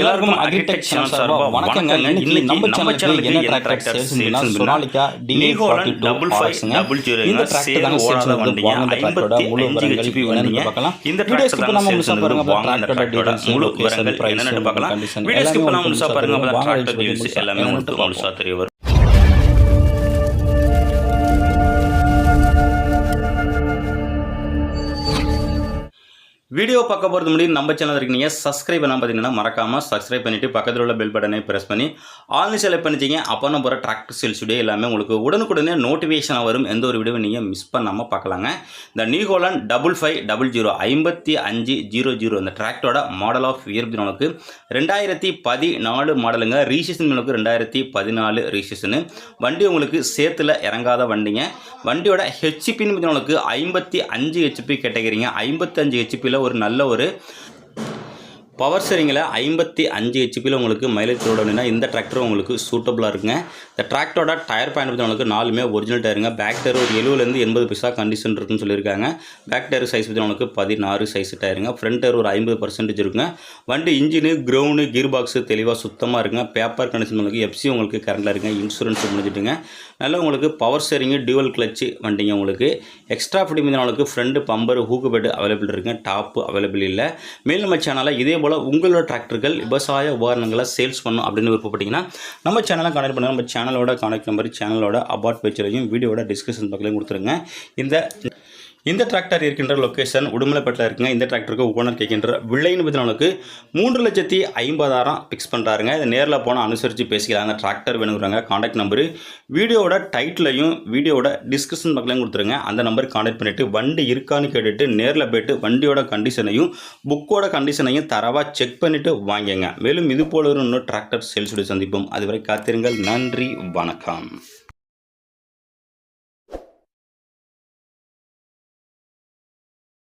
எல்லாருக்கும் agritech channel சார்பா வணக்கங்க. இன்னைக்கு நம்ம சேனலுக்கு என்ன டிராக்டர் சேல்ஸ்னா சோனாலிகா D4500 இந்த டிராக்டர் தான் சேல்ஸ் வந்து வாங்க டிராக்டரோட முழு விவரங்கள் என்னன்னு பார்க்கலாம். இந்த வீடியோஸ்க்கு நம்ம முழுசா பாருங்க. டிராக்டரோட டீடைல்ஸ் முழு விவரங்கள் என்னன்னு பார்க்கலாம். வீடியோஸ்க்கு நம்ம முழுசா பாருங்க. அப்ப டிராக்டர் டீடைல்ஸ் எல்லாமே உங்களுக்கு முழுசா தெரிய வரும். வீடியோ பார்க்க போகிறது முன்னாடி நம்ம சேனல் இருக்கீங்க சப்ஸ்கிரைப் பண்ணால் பார்த்தீங்கன்னா மறக்காமல் சப்ஸ்கிரைப் பண்ணிவிட்டு பக்கத்தில் உள்ள பெல் பட்டனை ப்ரெஸ் பண்ணி ஆன்லைன் செலக்ட் பண்ணிச்சிங்க. அப்போ நம்ம போகிற டிராக்டர் சேல்ஸ் வீடியோ எல்லாமே உங்களுக்கு உடனுக்குடனே நோட்டிஃபிகேஷனாக வரும். எந்த ஒரு வீடியோவை நீங்கள் மிஸ் பண்ணாமல் பார்க்கலாங்க. இந்த நியூ ஹோலண்ட் 5500 5500 இந்த டிராக்டரோட மாடல் ஆஃப் இயர் உங்களுக்கு 2014 மாடலுங்க. ரீசேஷன் உங்களுக்கு 2014 ரீசேஷனு. வண்டி உங்களுக்கு சேத்துல இறங்காத வண்டிங்க. வண்டியோட ஹெச்பின்னு உங்களுக்கு 55 ஹெச்பி கேட்டகரிங்க. 55 ஹெச்பியில் ஒரு நல்ல ஒரு பவர் ஸ்டீரிங்கில் 55 ஹெச்பியில் உங்களுக்கு மைலேஜ் ரோடு அப்படின்னா இந்த டிராக்டர் உங்களுக்கு சூட்டபுளாக இருக்குங்க. இந்த டிராக்டரோட டயர் பாயிண்ட் பற்றி உங்களுக்கு 4மே ஒரிஜினல் டயருங்க. பேக் டயர் ஒரு 70லேருந்து 80 பைசா கண்டிஷன் இருக்குன்னு சொல்லியிருக்காங்க. பேக் டயர் சைஸ் பற்றி உங்களுக்கு 16 சைஸ் டயருங்க. ஃப்ரண்ட் டயர் ஒரு 50% இருக்குங்க. வண்டி இன்ஜினு கிரவுண்டு கீர் பாக்ஸு தெளிவாக சுத்தமாக இருக்குங்க. பேப்பர் கண்டிஷன் உங்களுக்கு எஃப்சி உங்களுக்கு கரண்டில் இருக்குங்க. இன்சூரன்ஸ் முடிஞ்சிட்டுங்க. நல்லா உங்களுக்கு பவர் ஸ்டீரிங்கு டியூவல் கிளச்சு வண்டிங்க. உங்களுக்கு எக்ஸ்ட்ரா ஃபிட்டிங் உங்களுக்கு front bumper hook bed available இருக்குங்க. டாப்பு அவைலபிள் இல்லை. மேல் நம்ம சேனலில் இதே போல் உங்களோட டிராக்டர்கள் விவசாய உபகரணங்களை சேல்ஸ் பண்ணணும் அப்படின்னு விருப்பப்பட்டீங்கன்னா நம்ம சேனலை கான்டாக்ட் பண்ணுங்கள். நம்ம சேனலோட கான்டாக்ட் நம்பர் சேனலோட அபார்ட் பேஜ்லையும் வீடியோட டிஸ்கிரிப்ஷன் பக்கத்துலையும் கொடுத்துருங்க. இந்த டிராக்டர் இருக்கின்ற லொக்கேஷன் உடுமலைப்பேட்டில் இருக்குங்க. இந்த டிராக்டருக்கு ஓனர் கேட்கின்ற விலைன்னு பார்த்தீங்கன்னா 3,50,000 ஃபிக்ஸ் பண்ணுறாருங்க. இதை நேரில் போனால் அனுசரித்து பேசிக்கலாம். அந்த டிராக்டர் வேணுங்கிறாங்க. கான்டாக்ட் நம்பரு வீடியோட டைட்டிலையும் வீடியோட டிஸ்கிரிப்ஷன் பக்கத்துலையும் கொடுத்துருங்க. அந்த நம்பருக்கு கான்டாக்ட் பண்ணிவிட்டு வண்டி இருக்கான்னு கேட்டுட்டு நேரில் போய்ட்டு வண்டியோட கண்டிஷனையும் புக்கோட கண்டிஷனையும் தரவாக செக் பண்ணிவிட்டு வாங்கிங்க. மேலும் இது போல இன்னொரு டிராக்டர் சேல்ஸுடைய சந்திப்போம். அதுவரை காத்திருங்கள். நன்றி, வணக்கம்.